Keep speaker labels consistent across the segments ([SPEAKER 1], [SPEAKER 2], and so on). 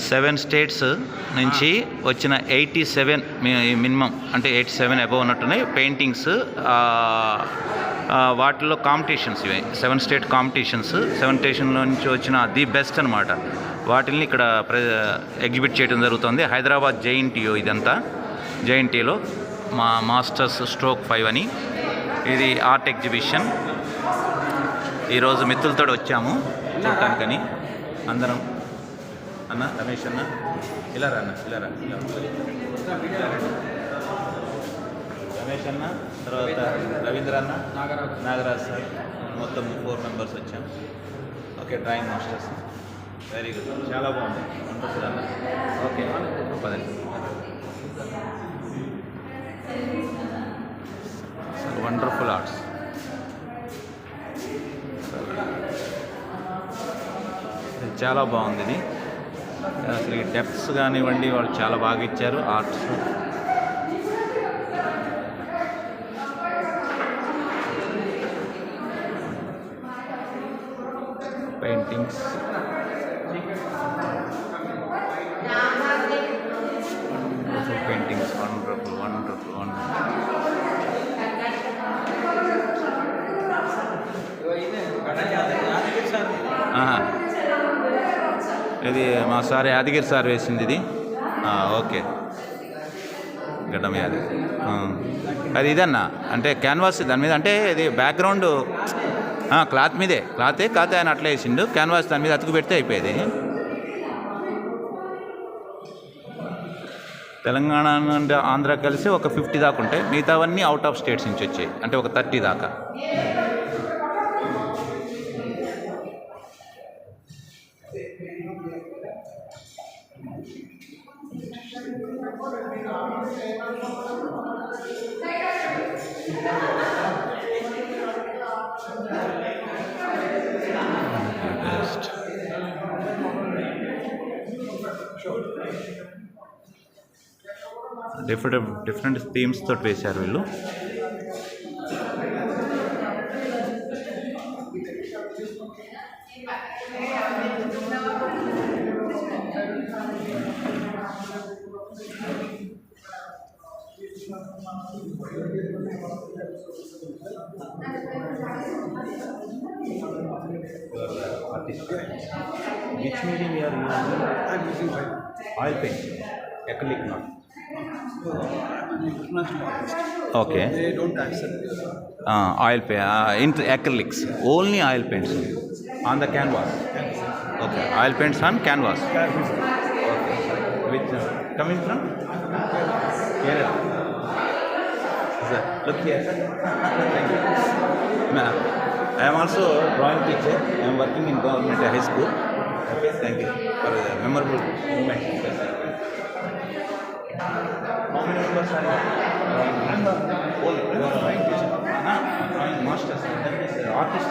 [SPEAKER 1] 7 states నుంచి వచ్చిన 87 minimum, అంటే 87 అబవ్ ఉన్నట్టున్నాయి పెయింటింగ్స్. వాటిలో కాంపిటీషన్స్ ఇవి 7 స్టేట్ కాంపిటీషన్స్. 7 స్టేషన్లో నుంచి వచ్చిన ది బెస్ట్ అనమాట. వాటిని ఇక్కడ ఎగ్జిబిట్ చేయడం జరుగుతుంది. హైదరాబాద్ జేఎన్టీయూ ఇదంతా. జేఎన్టీలో మా మాస్టర్స్ స్ట్రోక్ 5 అని ఇది ఆర్ట్ ఎగ్జిబిషన్. ఈరోజు మిత్రులతో వచ్చాము చూడటానికని అందరం. అన్న రమేష్ అన్న ఇలా రా, రమేష్ అన్న, తర్వాత రవీంద్ర అన్న, నాగరాజ్ సార్, మొత్తం 4 మెంబర్స్ వచ్చాం. Okay, drawing masters. Very good, చాలా బాగుంది, వండర్ఫుల్ అన్న. ఓకే పదండి. Wonderful arts. చాలా బాగుంది ఇది. అసలు ఈ డెప్త్స్ కానివ్వండి, వాళ్ళు చాలా బాగా ఇచ్చారు ఆర్ట్స్. Paintings paintings wonderful. ఇది మా సార్ యాదగిరి సార్ వేసింది ఇది. ఓకే, గడ్డం యాదగిరి. అది ఇదన్నా అంటే క్యాన్వాస్ దాని మీద, అంటే ఇది బ్యాక్గ్రౌండ్ క్లాత్ మీదే, క్లాత్ ఆయన అట్లా వేసిండు. క్యాన్వాస్ దాని మీద అతుకు పెడితే అయిపోయేది. తెలంగాణ నుండి ఆంధ్ర కలిసి ఒక 50 దాకా ఉంటాయి. మిగతావన్నీ అవుట్ ఆఫ్ స్టేట్స్ నుంచి వచ్చాయి, అంటే ఒక 30 దాకా. డిఫరెంట్ థీమ్స్ తోటి వేశారు వీళ్ళు. Which medium you are using?
[SPEAKER 2] I'm using
[SPEAKER 1] oil paint, acrylic not.
[SPEAKER 2] International artist.
[SPEAKER 1] Okay.
[SPEAKER 2] So they don't accept
[SPEAKER 1] oil paint, into acrylics. Only oil paints on the canvas. Okay, oil paints on canvas. Okay. Which coming from? Kerala. Sir, look here, sir. Thank you. Ma'am, I am also drawing teacher. I am working in government high school. Okay, thank you for the memorable moment. How many members are you? I'm the drawing teacher. Drawing master. That is artist.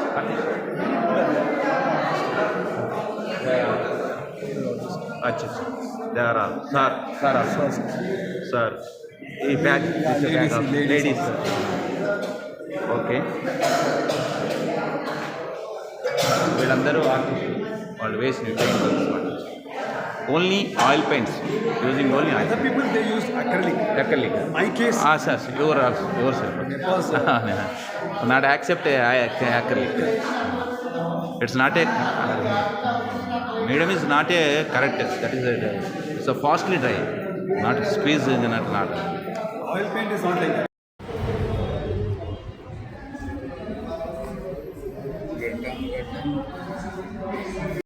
[SPEAKER 1] अच्छा, there are sir. ఈ bag ladies. Okay, వీళ్ళందరూ artist. వాళ్ళు వేసిన paintings only oil paints, using only oil.
[SPEAKER 2] Other people they use acrylic.
[SPEAKER 1] My case. Sir, yourself. Not accept acrylic. It's not a medium is not a correct. That is it's a fastly dry, not squeeze, not.
[SPEAKER 2] Oil paint is not like that.